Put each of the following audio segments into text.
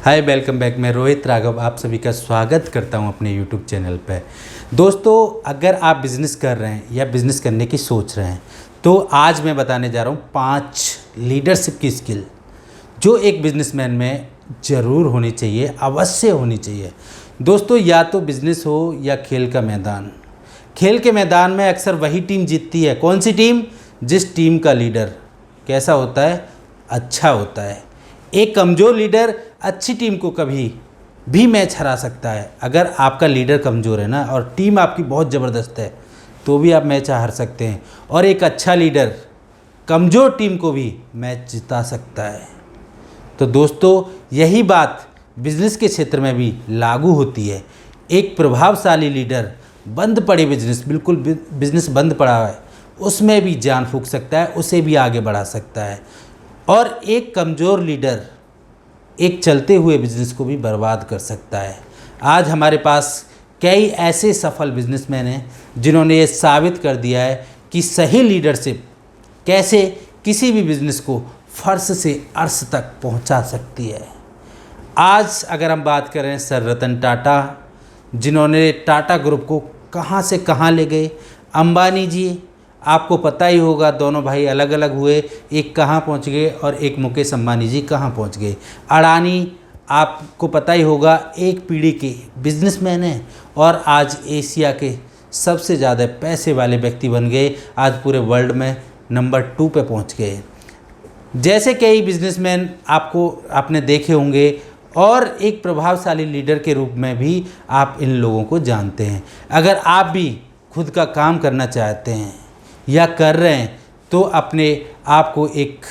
हाय, welcome back. मैं रोहित राघव आप सभी का स्वागत करता हूं अपने यूट्यूब चैनल पे। दोस्तों, अगर आप बिज़नेस कर रहे हैं या बिज़नेस करने की सोच रहे हैं तो आज मैं बताने जा रहा हूं 5 लीडरशिप की स्किल जो एक बिजनेसमैन में ज़रूर होनी चाहिए, अवश्य होनी चाहिए। दोस्तों, या तो बिज़नेस हो या खेल का मैदान। खेल के मैदान में अक्सर वही टीम जीतती है। कौन सी टीम? जिस टीम का लीडर कैसा होता है? अच्छा होता है। एक कमज़ोर लीडर अच्छी टीम को कभी भी मैच हरा सकता है। अगर आपका लीडर कमज़ोर है ना और टीम आपकी बहुत ज़बरदस्त है तो भी आप मैच हार सकते हैं, और एक अच्छा लीडर कमज़ोर टीम को भी मैच जिता सकता है। तो दोस्तों, यही बात बिजनेस के क्षेत्र में भी लागू होती है। एक प्रभावशाली लीडर बंद पड़े बिजनेस बिजनेस बंद पड़ा है उसमें भी जान फूंक सकता है, उसे भी आगे बढ़ा सकता है। और एक कमज़ोर लीडर एक चलते हुए बिजनेस को भी बर्बाद कर सकता है। आज हमारे पास कई ऐसे सफल बिजनेसमैन हैं जिन्होंने ये साबित कर दिया है कि सही लीडरशिप कैसे किसी भी बिजनेस को फर्श से अर्श तक पहुंचा सकती है। आज अगर हम बात करें सर रतन टाटा, जिन्होंने टाटा ग्रुप को कहां से कहां ले गए। अंबानी जी, आपको पता ही होगा, दोनों भाई अलग अलग हुए, एक कहाँ पहुँच गए और एक मुकेश अंबानी जी कहाँ पहुँच गए। अडानी, आपको पता ही होगा, एक पीढ़ी के बिजनेसमैन हैं और आज एशिया के सबसे ज़्यादा पैसे वाले व्यक्ति बन गए। आज पूरे वर्ल्ड में नंबर 2 पे पहुँच गए। जैसे कई बिजनेसमैन आपने देखे होंगे, और एक प्रभावशाली लीडर के रूप में भी आप इन लोगों को जानते हैं। अगर आप भी खुद का काम करना चाहते हैं या कर रहे हैं तो अपने आप को एक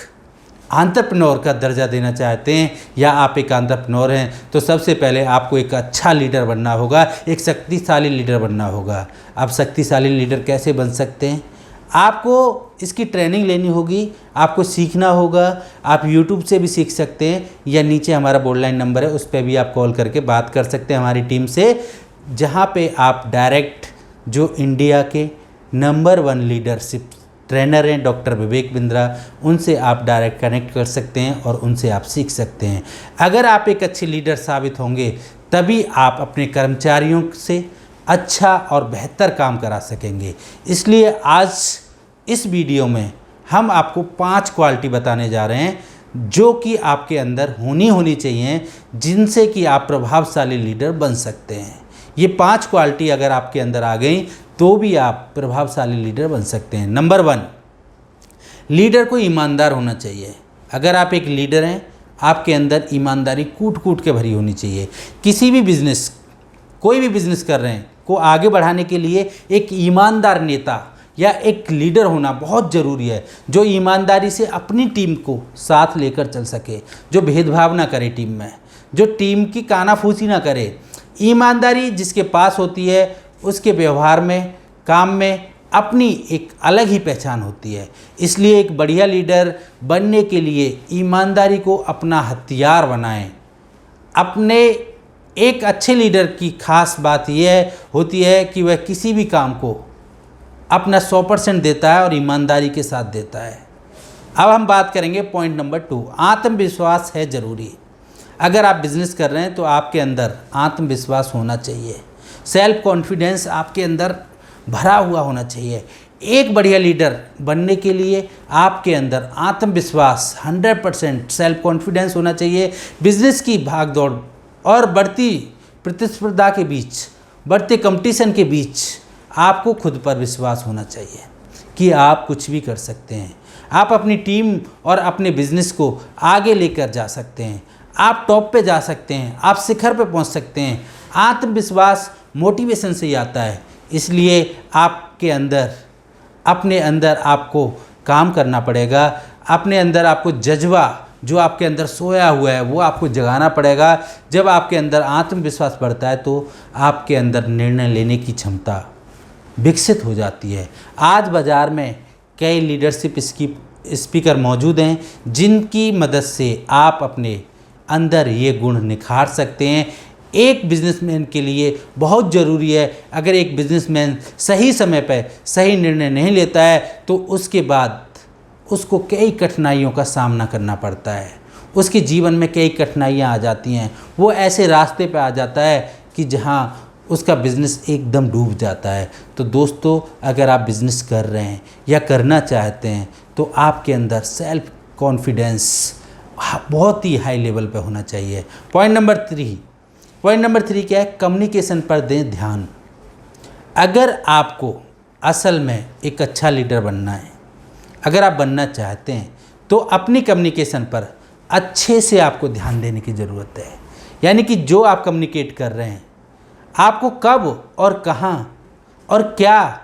एंटरप्रेन्योर का दर्जा देना चाहते हैं या आप एक एंटरप्रेन्योर हैं तो सबसे पहले आपको एक अच्छा लीडर बनना होगा, एक शक्तिशाली लीडर बनना होगा। आप शक्तिशाली लीडर कैसे बन सकते हैं? आपको इसकी ट्रेनिंग लेनी होगी, आपको सीखना होगा। आप YouTube से भी सीख सकते हैं या नीचे हमारा बोर्डलाइन नंबर है उस पर भी आप कॉल करके बात कर सकते हैं हमारी टीम से, जहाँ पे आप डायरेक्ट जो इंडिया के नंबर 1 लीडरशिप ट्रेनर हैं डॉक्टर विवेक बिंद्रा, उनसे आप डायरेक्ट कनेक्ट कर सकते हैं और उनसे आप सीख सकते हैं। अगर आप एक अच्छे लीडर साबित होंगे तभी आप अपने कर्मचारियों से अच्छा और बेहतर काम करा सकेंगे। इसलिए आज इस वीडियो में हम आपको 5 क्वालिटी बताने जा रहे हैं जो कि आपके अंदर होनी चाहिए, जिनसे कि आप प्रभावशाली लीडर बन सकते हैं। ये 5 क्वालिटी अगर आपके अंदर आ गई तो भी आप प्रभावशाली लीडर बन सकते हैं। नंबर 1, लीडर को ईमानदार होना चाहिए। अगर आप एक लीडर हैं, आपके अंदर ईमानदारी कूट कूट के भरी होनी चाहिए। किसी भी बिजनेस, कोई भी बिजनेस कर रहे हैं को आगे बढ़ाने के लिए एक ईमानदार नेता या एक लीडर होना बहुत ज़रूरी है, जो ईमानदारी से अपनी टीम को साथ लेकर चल सके, जो भेदभाव ना करे टीम में, जो टीम की कानाफूसी ना करे। ईमानदारी जिसके पास होती है उसके व्यवहार में, काम में अपनी एक अलग ही पहचान होती है। इसलिए एक बढ़िया लीडर बनने के लिए ईमानदारी को अपना हथियार बनाएं। अपने एक अच्छे लीडर की खास बात यह होती है कि वह किसी भी काम को अपना 100% देता है और ईमानदारी के साथ देता है। अब हम बात करेंगे पॉइंट नंबर 2, आत्मविश्वास है ज़रूरी। अगर आप बिज़नेस कर रहे हैं तो आपके अंदर आत्मविश्वास होना चाहिए, सेल्फ कॉन्फिडेंस आपके अंदर भरा हुआ होना चाहिए। एक बढ़िया लीडर बनने के लिए आपके अंदर आत्मविश्वास 100% सेल्फ कॉन्फिडेंस होना चाहिए। बिजनेस की भागदौड़ और बढ़ती प्रतिस्पर्धा के बीच, बढ़ते कंपटीशन के बीच आपको खुद पर विश्वास होना चाहिए कि आप कुछ भी कर सकते हैं। आप अपनी टीम और अपने बिजनेस को आगे लेकर जा सकते हैं, आप टॉप पे जा सकते हैं, आप शिखर पे पहुंच सकते हैं। आत्मविश्वास मोटिवेशन से ही आता है। इसलिए आपके अंदर, अपने अंदर आपको काम करना पड़ेगा। अपने अंदर आपको जज्बा जो आपके अंदर सोया हुआ है वो आपको जगाना पड़ेगा। जब आपके अंदर आत्मविश्वास बढ़ता है तो आपके अंदर निर्णय लेने की क्षमता विकसित हो जाती है। आज बाज़ार में कई लीडरशिप स्पीकर मौजूद हैं जिनकी मदद से आप अपने अंदर ये गुण निखार सकते हैं। एक बिजनेसमैन के लिए बहुत ज़रूरी है, अगर एक बिजनेसमैन सही समय पर सही निर्णय नहीं लेता है तो उसके बाद उसको कई कठिनाइयों का सामना करना पड़ता है। उसके जीवन में कई कठिनाइयाँ आ जाती हैं, वो ऐसे रास्ते पे आ जाता है कि जहाँ उसका बिज़नेस एकदम डूब जाता है। तो दोस्तों, अगर आप बिज़नेस कर रहे हैं या करना चाहते हैं तो आपके अंदर सेल्फ कॉन्फिडेंस बहुत ही हाई लेवल पे होना चाहिए। पॉइंट नंबर 3 क्या है? कम्युनिकेशन पर दें ध्यान। अगर आपको असल में एक अच्छा लीडर बनना है, अगर आप बनना चाहते हैं तो अपनी कम्युनिकेशन पर अच्छे से आपको ध्यान देने की ज़रूरत है। यानी कि जो आप कम्युनिकेट कर रहे हैं, आपको कब और कहाँ और क्या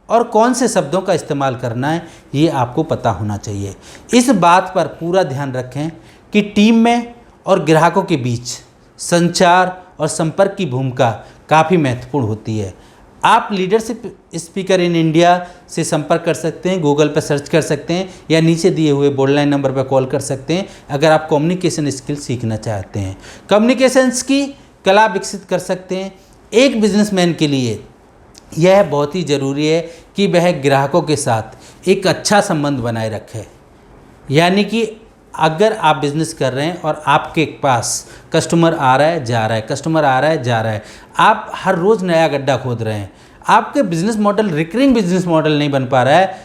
और कौन से शब्दों का इस्तेमाल करना है, ये आपको पता होना चाहिए। इस बात पर पूरा ध्यान रखें कि टीम में और ग्राहकों के बीच संचार और संपर्क की भूमिका काफ़ी महत्वपूर्ण होती है। आप लीडरशिप स्पीकर इन इंडिया से संपर्क कर सकते हैं, गूगल पर सर्च कर सकते हैं या नीचे दिए हुए बोल्डलाइन नंबर पर कॉल कर सकते हैं अगर आप कम्युनिकेशन स्किल सीखना चाहते हैं। कम्युनिकेशंस की कला विकसित कर सकते हैं। एक बिजनेसमैन के लिए यह बहुत ही ज़रूरी है कि वह ग्राहकों के साथ एक अच्छा संबंध बनाए रखे। यानी कि अगर आप बिज़नेस कर रहे हैं और आपके पास कस्टमर आ रहा है जा रहा है, कस्टमर आ रहा है जा रहा है, आप हर रोज़ नया गड्ढा खोद रहे हैं, आपके business model recurring business model नहीं बन पा रहा है।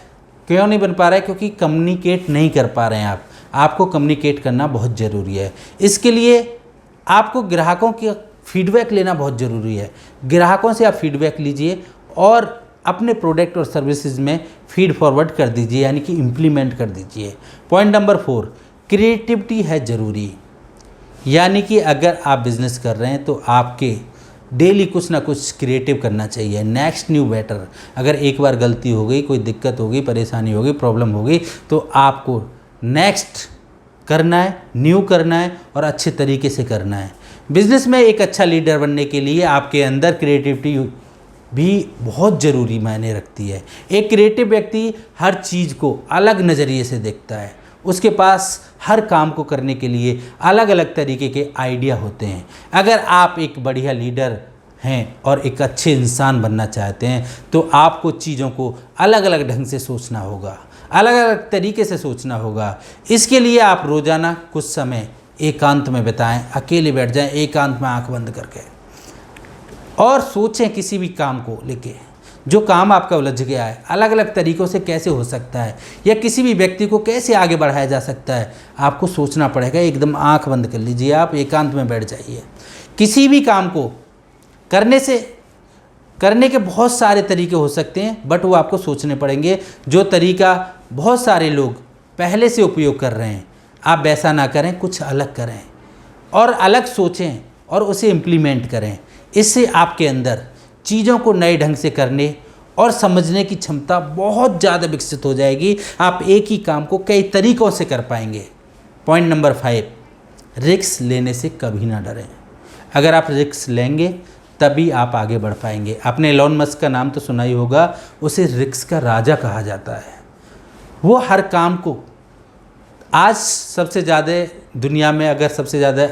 क्यों नहीं बन पा रहा है? क्योंकि कम्युनिकेट नहीं कर पा रहे हैं। आपको कम्युनिकेट करना बहुत ज़रूरी है। इसके लिए आपको ग्राहकों की फीडबैक लेना बहुत ज़रूरी है। ग्राहकों से आप फीडबैक लीजिए और अपने प्रोडक्ट और सर्विसेज में फीड फॉरवर्ड कर दीजिए, यानी कि इम्प्लीमेंट कर दीजिए। पॉइंट नंबर 4, क्रिएटिविटी है ज़रूरी। यानी कि अगर आप बिज़नेस कर रहे हैं तो आपके डेली कुछ ना कुछ क्रिएटिव करना चाहिए। Next new better. अगर एक बार गलती हो गई, कोई दिक्कत हो गई, परेशानी हो गई, प्रॉब्लम हो गई, तो आपको नेक्स्ट करना है, न्यू करना है और अच्छे तरीके से करना है। बिज़नेस में एक अच्छा लीडर बनने के लिए आपके अंदर क्रिएटिविटी भी बहुत ज़रूरी मायने रखती है। एक क्रिएटिव व्यक्ति हर चीज़ को अलग नज़रिए से देखता है। उसके पास हर काम को करने के लिए अलग अलग तरीके के आइडिया होते हैं। अगर आप एक बढ़िया लीडर हैं और एक अच्छे इंसान बनना चाहते हैं तो आपको चीज़ों को अलग अलग ढंग से सोचना होगा, अलग अलग तरीके से सोचना होगा। इसके लिए आप रोज़ाना कुछ समय एकांत में बिताएं, अकेले बैठ जाएं, एकांत में आंख बंद करके और सोचें किसी भी काम को लेके। जो काम आपका उलझ गया है, अलग अलग तरीक़ों से कैसे हो सकता है या किसी भी व्यक्ति को कैसे आगे बढ़ाया जा सकता है, आपको सोचना पड़ेगा। एकदम आंख बंद कर लीजिए, आप एकांत में बैठ जाइए। किसी भी काम को करने के बहुत सारे तरीके हो सकते हैं, बट वो आपको सोचने पड़ेंगे। जो तरीका बहुत सारे लोग पहले से उपयोग कर रहे हैं, आप वैसा ना करें, कुछ अलग करें और अलग सोचें और उसे इम्प्लीमेंट करें। इससे आपके अंदर चीज़ों को नए ढंग से करने और समझने की क्षमता बहुत ज़्यादा विकसित हो जाएगी। आप एक ही काम को कई तरीक़ों से कर पाएंगे। पॉइंट नंबर 5, रिस्क लेने से कभी ना डरें। अगर आप रिस्क लेंगे तभी आप आगे बढ़ पाएंगे। आपने एलोन मस्क का नाम तो सुना ही होगा, उसे रिस्क का राजा कहा जाता है। वो हर काम को आज सबसे ज़्यादा दुनिया में अगर सबसे ज़्यादा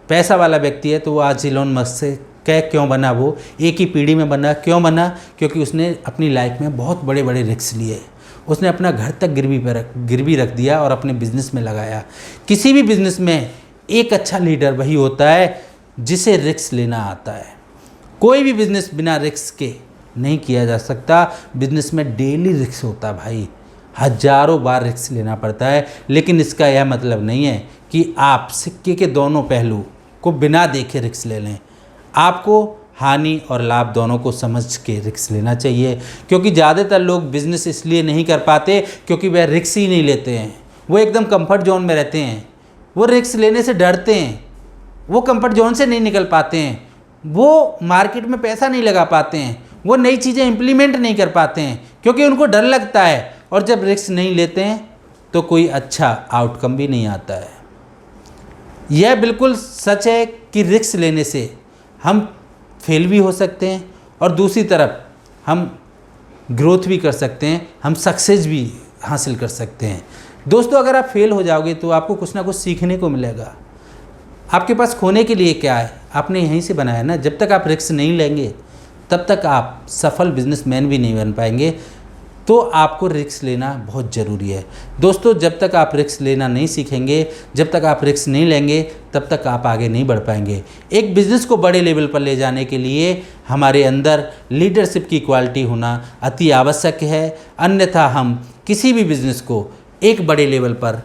पैसा वाला व्यक्ति है तो वो आज एलोन मस्क से क्यों बना? वो एक ही पीढ़ी में बना। क्यों बना? क्योंकि उसने अपनी लाइफ में बहुत बड़े बड़े रिस्क लिए। उसने अपना घर तक गिरवी रख दिया और अपने बिजनेस में लगाया। किसी भी बिजनेस में एक अच्छा लीडर वही होता है जिसे रिस्क लेना आता है। कोई भी बिजनेस बिना रिस्क के नहीं किया जा सकता। बिजनेस में डेली रिस्क होता है भाई, हजारों बार रिस्क लेना पड़ता है। लेकिन इसका यह मतलब नहीं है कि आप सिक्के के दोनों पहलू को बिना देखे रिस्क ले लें। आपको हानि और लाभ दोनों को समझ के रिस्क लेना चाहिए। क्योंकि ज़्यादातर लोग बिज़नेस इसलिए नहीं कर पाते क्योंकि वह रिस्क ही नहीं लेते हैं। वो एकदम कंफर्ट जोन में रहते हैं, वो रिस्क लेने से डरते हैं, वो कंफर्ट जोन से नहीं निकल पाते हैं, वो मार्केट में पैसा नहीं लगा पाते हैं, वो नई चीज़ें इम्प्लीमेंट नहीं कर पाते हैं क्योंकि उनको डर लगता है। और जब रिस्क नहीं लेते हैं तो कोई अच्छा आउटकम भी नहीं आता है। यह बिल्कुल सच है कि रिस्क लेने से हम फेल भी हो सकते हैं और दूसरी तरफ हम ग्रोथ भी कर सकते हैं, हम सक्सेस भी हासिल कर सकते हैं। दोस्तों, अगर आप फेल हो जाओगे तो आपको कुछ ना कुछ सीखने को मिलेगा। आपके पास खोने के लिए क्या है? आपने यहीं से बनाया ना। जब तक आप रिस्क नहीं लेंगे तब तक आप सफल बिजनेसमैन भी नहीं बन पाएंगे। तो आपको रिस्क लेना बहुत ज़रूरी है। दोस्तों, जब तक आप रिस्क लेना नहीं सीखेंगे, जब तक आप रिस्क नहीं लेंगे, तब तक आप आगे नहीं बढ़ पाएंगे। एक बिज़नेस को बड़े लेवल पर ले जाने के लिए हमारे अंदर लीडरशिप की क्वालिटी होना अति आवश्यक है, अन्यथा हम किसी भी बिज़नेस को एक बड़े लेवल पर,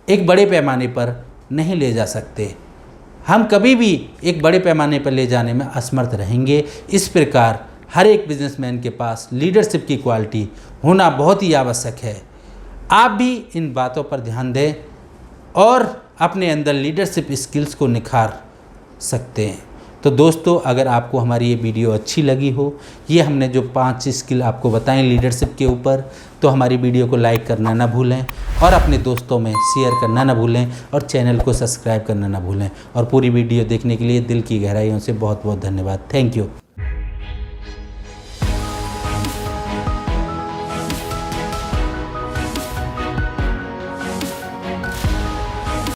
एक बड़े पैमाने पर नहीं ले जा सकते। हम कभी भी एक बड़े पैमाने पर ले जाने में असमर्थ रहेंगे। इस प्रकार हर एक बिजनेसमैन के पास लीडरशिप की क्वालिटी होना बहुत ही आवश्यक है। आप भी इन बातों पर ध्यान दें और अपने अंदर लीडरशिप स्किल्स को निखार सकते हैं। तो दोस्तों, अगर आपको हमारी ये वीडियो अच्छी लगी हो, ये हमने जो 5 स्किल आपको बताएं लीडरशिप के ऊपर, तो हमारी वीडियो को लाइक करना ना भूलें और अपने दोस्तों में शेयर करना ना भूलें और चैनल को सब्सक्राइब करना ना भूलें। और पूरी वीडियो देखने के लिए दिल की गहराइयों से बहुत बहुत धन्यवाद। Thank you.